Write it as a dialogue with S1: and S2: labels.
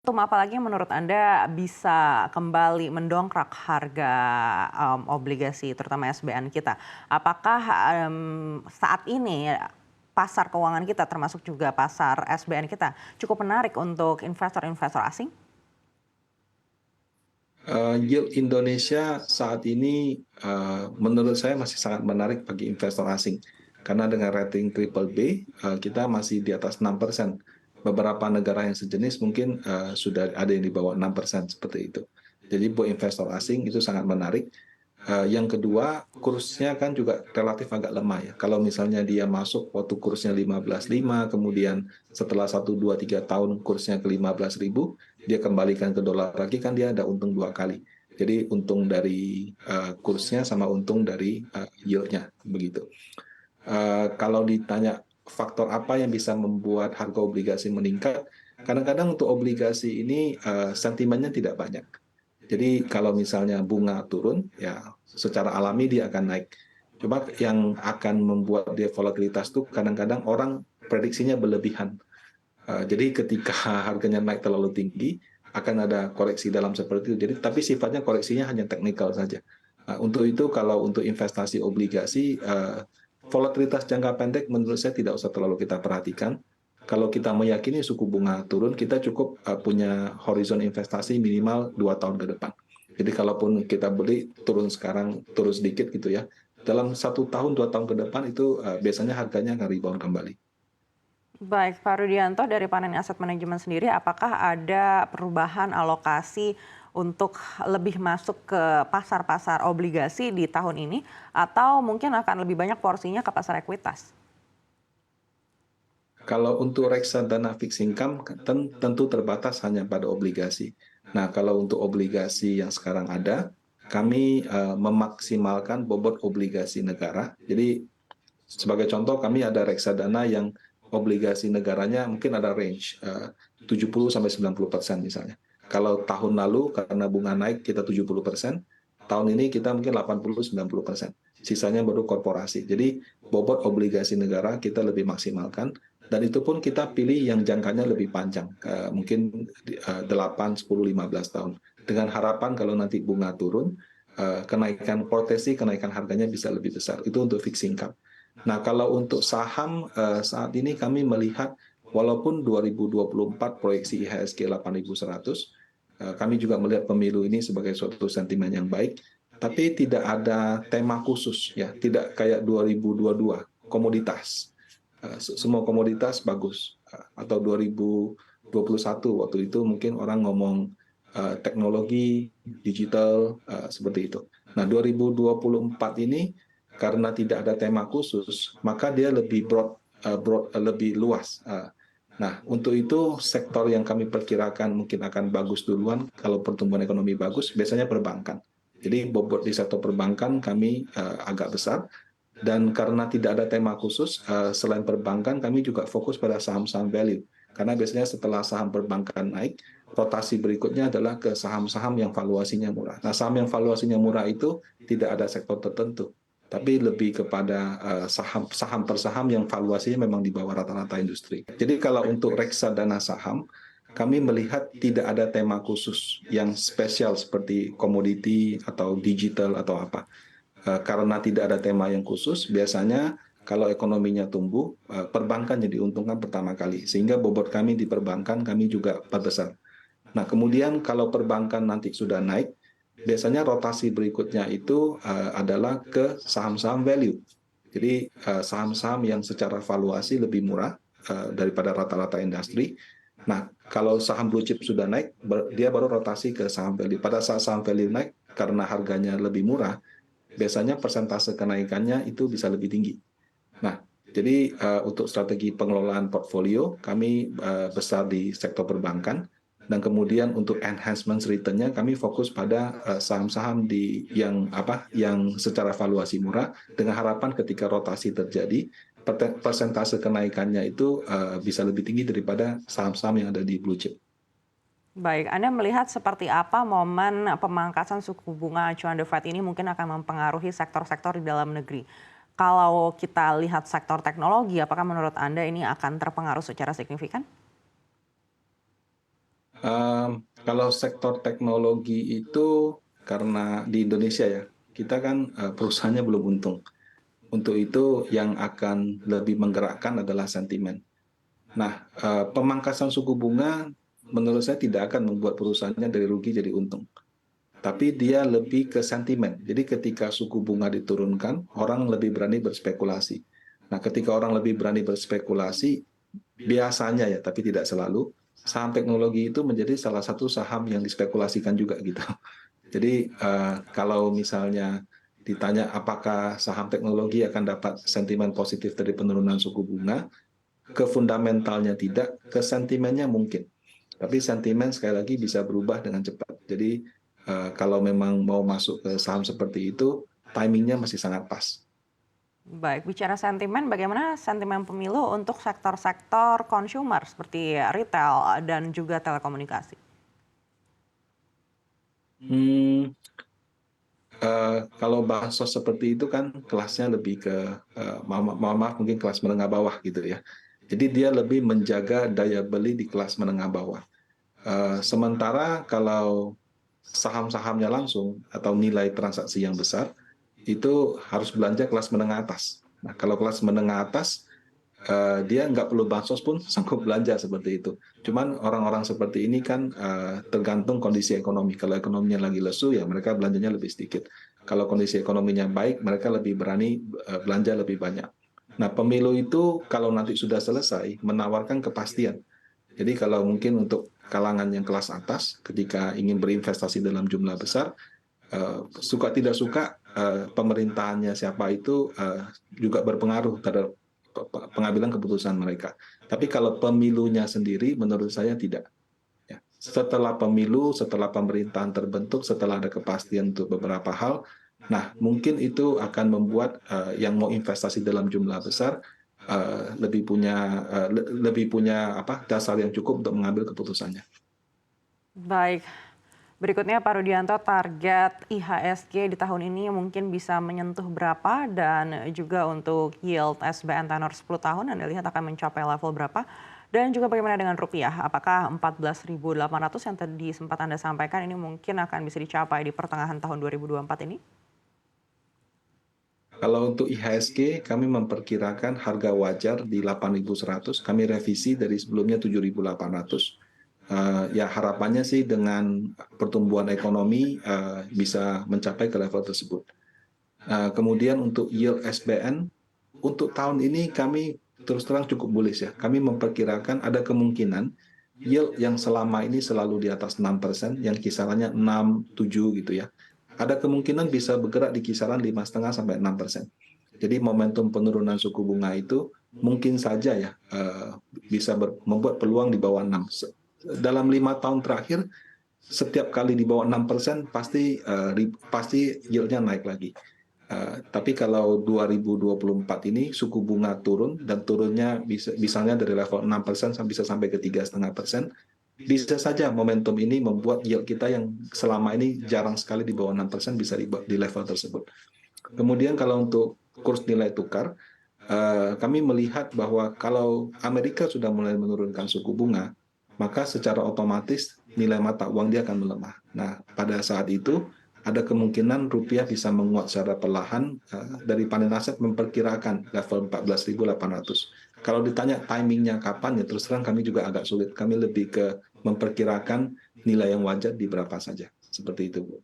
S1: Apa lagi yang menurut Anda bisa kembali mendongkrak harga obligasi terutama SBN kita? Apakah saat ini pasar keuangan kita termasuk juga pasar SBN kita cukup menarik untuk investor-investor asing?
S2: Yield Indonesia saat ini menurut saya masih sangat menarik bagi investor asing. Karena dengan rating triple B, kita masih di atas 6%. Beberapa negara yang sejenis mungkin sudah ada yang di bawah 6% seperti itu. Jadi buat investor asing itu sangat menarik. Yang kedua, kursnya kan juga relatif agak lemah ya. Kalau misalnya dia masuk waktu kursnya 15.5, kemudian setelah 1, 2, 3 tahun kursnya ke 15.000, dia kembalikan ke dolar lagi, kan dia ada untung 2 kali. Jadi untung dari kursnya sama untung dari yield-nya begitu. Kalau ditanya faktor apa yang bisa membuat harga obligasi meningkat, kadang-kadang untuk obligasi ini sentimennya tidak banyak. Jadi kalau misalnya bunga turun, ya secara alami dia akan naik. Cuma yang akan membuat dia volatilitas tuh kadang-kadang orang prediksinya berlebihan. Jadi ketika harganya naik terlalu tinggi, akan ada koreksi dalam seperti itu. Jadi tapi sifatnya koreksinya hanya teknikal saja. Untuk itu kalau untuk investasi obligasi, volatilitas jangka pendek menurut saya tidak usah terlalu kita perhatikan. Kalau kita meyakini suku bunga turun, kita cukup punya horizon investasi minimal 2 tahun ke depan. Jadi kalaupun kita beli turun sekarang, turun sedikit gitu ya, dalam 1 tahun 2 tahun ke depan itu biasanya harganya akan rebound kembali.
S1: Baik, Pak Rudianto dari Panen Asset Management sendiri, apakah ada perubahan alokasi untuk lebih masuk ke pasar-pasar obligasi di tahun ini atau mungkin akan lebih banyak porsinya ke pasar ekuitas?
S2: Kalau untuk reksadana fixed income tentu terbatas hanya pada obligasi. Nah, kalau untuk obligasi yang sekarang ada, kami memaksimalkan bobot obligasi negara. Jadi sebagai contoh kami ada reksadana yang obligasi negaranya mungkin ada range 70-90% misalnya. Kalau tahun lalu karena bunga naik kita 70%, tahun ini kita mungkin 80-90%. Sisanya baru korporasi. Jadi bobot obligasi negara kita lebih maksimalkan, dan itu pun kita pilih yang jangkanya lebih panjang, mungkin 8, 10, 15 tahun. Dengan harapan kalau nanti bunga turun, kenaikan potensi kenaikan harganya bisa lebih besar. Itu untuk fixed income. Nah, kalau untuk saham saat ini kami melihat walaupun 2024 proyeksi IHSG 8.100, kami juga melihat pemilu ini sebagai suatu sentimen yang baik, tapi tidak ada tema khusus ya, tidak kayak 2022 komoditas. Semua komoditas bagus. Atau 2021 waktu itu mungkin orang ngomong teknologi digital seperti itu. Nah, 2024 ini karena tidak ada tema khusus, maka dia lebih lebih luas. Nah, untuk itu sektor yang kami perkirakan mungkin akan bagus duluan kalau pertumbuhan ekonomi bagus, biasanya perbankan. Jadi bobot di sektor perbankan kami agak besar, dan karena tidak ada tema khusus, selain perbankan kami juga fokus pada saham-saham value. Karena biasanya setelah saham perbankan naik, rotasi berikutnya adalah ke saham-saham yang valuasinya murah. Nah, saham yang valuasinya murah itu tidak ada sektor tertentu, tapi lebih kepada saham per saham yang valuasinya memang di bawah rata-rata industri. Jadi kalau untuk reksadana saham, kami melihat tidak ada tema khusus yang spesial seperti komoditi atau digital atau apa. Karena tidak ada tema yang khusus, biasanya kalau ekonominya tumbuh, perbankan jadi diuntungkan pertama kali. Sehingga bobot kami di perbankan kami juga perbesar. Nah, kemudian kalau perbankan nanti sudah naik, biasanya rotasi berikutnya itu adalah ke saham-saham value. Jadi saham-saham yang secara valuasi lebih murah daripada rata-rata industri. Nah, kalau saham blue chip sudah naik, dia baru rotasi ke saham value. Pada saat saham value naik, karena harganya lebih murah, biasanya persentase kenaikannya itu bisa lebih tinggi. Nah, jadi untuk strategi pengelolaan portfolio, kami besar di sektor perbankan, dan kemudian untuk enhancement return-nya kami fokus pada saham-saham yang secara valuasi murah, dengan harapan ketika rotasi terjadi, persentase kenaikannya itu bisa lebih tinggi daripada saham-saham yang ada di blue chip.
S1: Baik, Anda melihat seperti apa momen pemangkasan suku bunga acuan The Fed ini mungkin akan mempengaruhi sektor-sektor di dalam negeri. Kalau kita lihat sektor teknologi, apakah menurut Anda ini akan terpengaruh secara signifikan?
S2: Kalau sektor teknologi itu karena di Indonesia ya, kita kan perusahaannya belum untung. Untuk itu yang akan lebih menggerakkan adalah sentimen. Nah, pemangkasan suku bunga menurut saya tidak akan membuat perusahaannya dari rugi jadi untung. Tapi dia lebih ke sentimen. Jadi ketika suku bunga diturunkan, orang lebih berani berspekulasi. Nah, ketika orang lebih berani berspekulasi, biasanya ya, tapi tidak selalu, saham teknologi itu menjadi salah satu saham yang dispekulasikan juga gitu. Jadi kalau misalnya ditanya apakah saham teknologi akan dapat sentimen positif dari penurunan suku bunga, ke fundamentalnya tidak, ke sentimennya mungkin. Tapi sentimen sekali lagi bisa berubah dengan cepat. Jadi kalau memang mau masuk ke saham seperti itu, timingnya masih sangat pas.
S1: Baik, bicara sentimen, bagaimana sentimen pemilu untuk sektor-sektor consumer seperti retail dan juga telekomunikasi?
S2: Hmm, kalau bansos seperti itu kan kelasnya lebih ke maaf mungkin kelas menengah bawah gitu ya. Jadi dia lebih menjaga daya beli di kelas menengah bawah. Sementara kalau saham-sahamnya langsung atau nilai transaksi yang besar itu harus belanja kelas menengah atas. Nah, kalau kelas menengah atas dia nggak perlu bansos pun sanggup belanja seperti itu. Cuman orang-orang seperti ini kan tergantung kondisi ekonomi. Kalau ekonominya lagi lesu, ya mereka belanjanya lebih sedikit. Kalau kondisi ekonominya baik, mereka lebih berani belanja lebih banyak. Nah, pemilu itu kalau nanti sudah selesai, menawarkan kepastian. Jadi kalau mungkin untuk kalangan yang kelas atas, ketika ingin berinvestasi dalam jumlah besar, suka tidak suka pemerintahannya siapa itu juga berpengaruh terhadap pengambilan keputusan mereka. Tapi kalau pemilunya sendiri, menurut saya tidak. Ya. Setelah pemilu, setelah pemerintahan terbentuk, setelah ada kepastian untuk beberapa hal, nah mungkin itu akan membuat yang mau investasi dalam jumlah besar lebih punya dasar yang cukup untuk mengambil keputusannya.
S1: Baik, berikutnya Pak Rudianto, target IHSG di tahun ini mungkin bisa menyentuh berapa dan juga untuk yield SBN tenor 10 tahun Anda lihat akan mencapai level berapa? Dan juga bagaimana dengan rupiah? Apakah 14.800 yang tadi sempat Anda sampaikan ini mungkin akan bisa dicapai di pertengahan tahun 2024 ini?
S2: Kalau untuk IHSG, kami memperkirakan harga wajar di 8.100. Kami revisi dari sebelumnya 7.800. Ya harapannya sih dengan pertumbuhan ekonomi bisa mencapai ke level tersebut. Kemudian untuk yield SBN, untuk tahun ini kami terus terang cukup bullish ya. Kami memperkirakan ada kemungkinan yield yang selama ini selalu di atas 6%, yang kisarannya 6, 7 gitu ya. Ada kemungkinan bisa bergerak di kisaran 5,5 sampai 6%. Jadi momentum penurunan suku bunga itu mungkin saja ya bisa membuat peluang di bawah 6. Dalam 5 tahun terakhir, setiap kali di bawah 6% pasti yieldnya naik lagi. Tapi kalau 2024 ini suku bunga turun dan turunnya misalnya dari level 6% bisa sampai ke 3,5%, bisa saja momentum ini membuat yield kita yang selama ini jarang sekali di bawah 6% bisa di level tersebut. Kemudian kalau untuk kurs nilai tukar, kami melihat bahwa kalau Amerika sudah mulai menurunkan suku bunga, maka secara otomatis nilai mata uang dia akan melemah. Nah, pada saat itu ada kemungkinan rupiah bisa menguat secara perlahan. Dari Panin Aset memperkirakan level 14.800. Kalau ditanya timingnya kapan, ya terus terang kami juga agak sulit. Kami lebih ke memperkirakan nilai yang wajar di berapa saja. Seperti itu, Bu.